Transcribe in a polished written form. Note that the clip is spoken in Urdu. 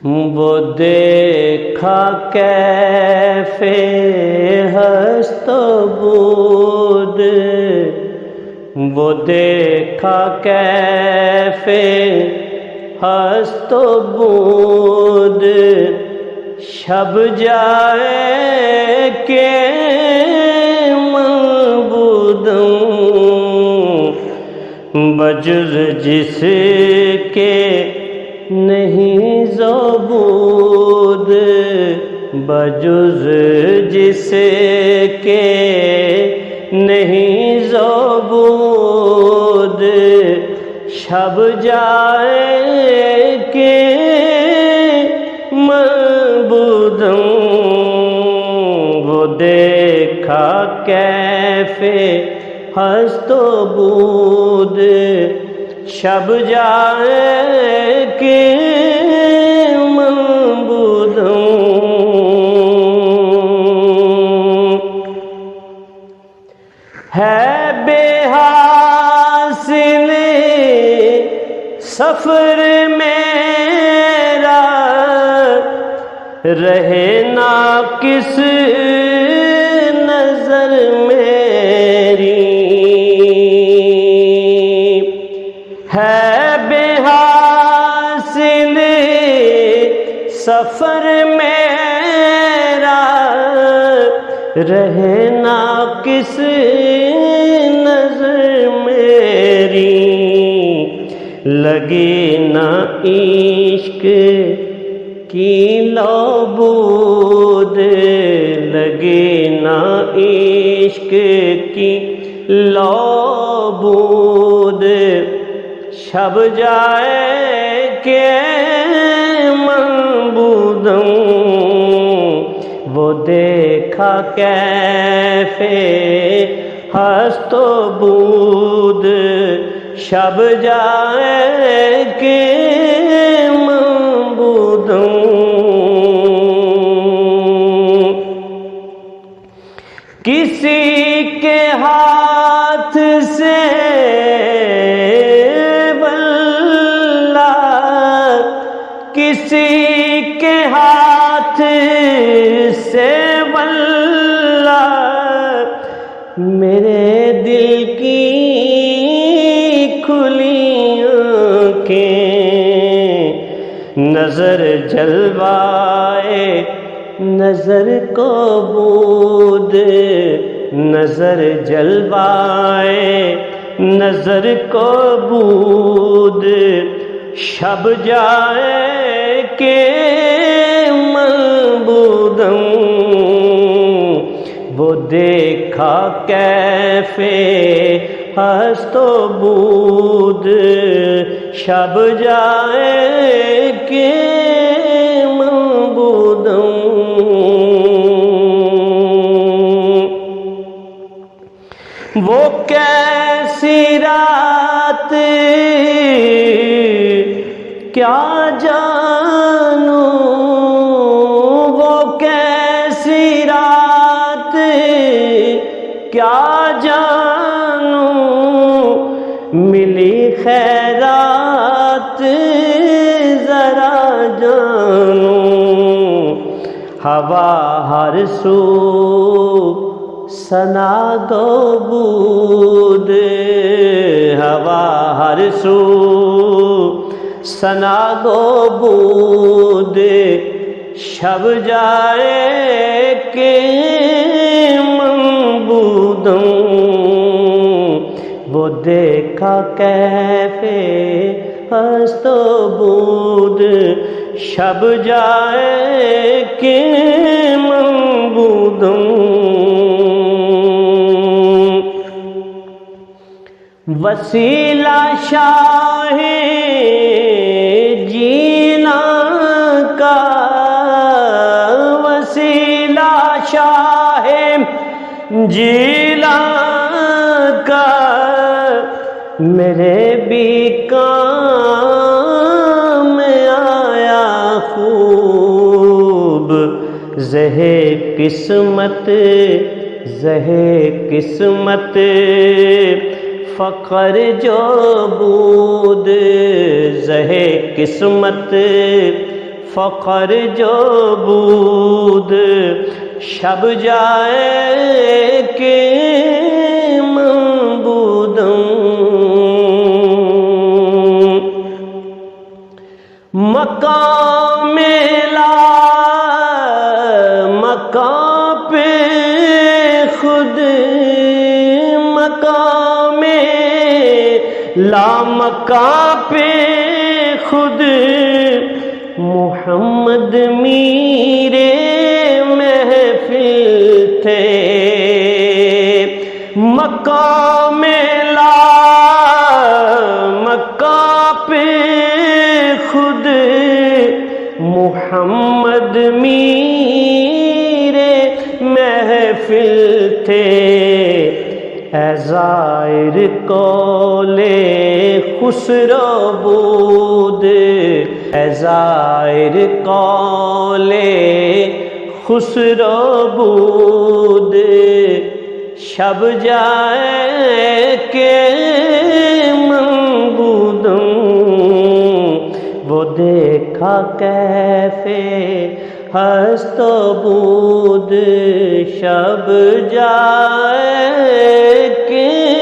وہ دیکھا کیف ہست و بود، وہ دیکھا کیف ہست و بود، شب جائے کہ معبودوں بجز جس کے نہیں زبود، بجز جس کے نہیں زبود، شب جائے کہ معبودوں وہ دیکھا کیف ہست و بود، شب جائے کہ معبودوں ہے بے حاصل سفر میرا، رہے ناقص نظر میری، ہے بے حاصل سفر میرا، رہے ناقص نظر میری، لگے نہ عشق کی لو بود، لگے نہ عشق کی لو بود، شب جائے کہ معبودوں وہ دیکھا کیف ہست و بود، شب جائے کہ معبودوں کسی کے ہاتھ سے کسی کے ہاتھ سے واللہ میرے دل کی کھلی آنکھیں، نظر جلوائے نظر کو بود، نظر جلوائے نظر کو بود، شب جائے کہ معبودوں وہ دیکھا کیف ہست و بود، شب جائے کہ معبودوں وہ کیسی رات کیا جانوں، وہ کیسی رات کیا جانوں، ملی خیرات ذرا جانوں، ہوا ہر سو ثنا گو بود، ہوا ہر سو ثنا گو بود، شب جائے کہ معبودوں وہ دیکھا کیف ہست و بود، شب جائے کہ معبودوں وسیلہ شاہ جینا کا، وسیلہ شاہ جینا کا، میرے بھی کام آیا خوب، زہ قسمت زہ قسمت فقر جو بود، زہ قسمت فقر جو بود شب جائے کہ منبودم مقام لا مقام پہ خود مقام لا مقام پہ خود محمد میرے محفل تھے مقام لا مقام پہ خود محمد میرے محفل تھے اے زائر قول خسرو بود اے زائر قول خسرو بود شب جائے کہ منبودم وہ دیکھا کیفے ہست و بود شب جائے کہ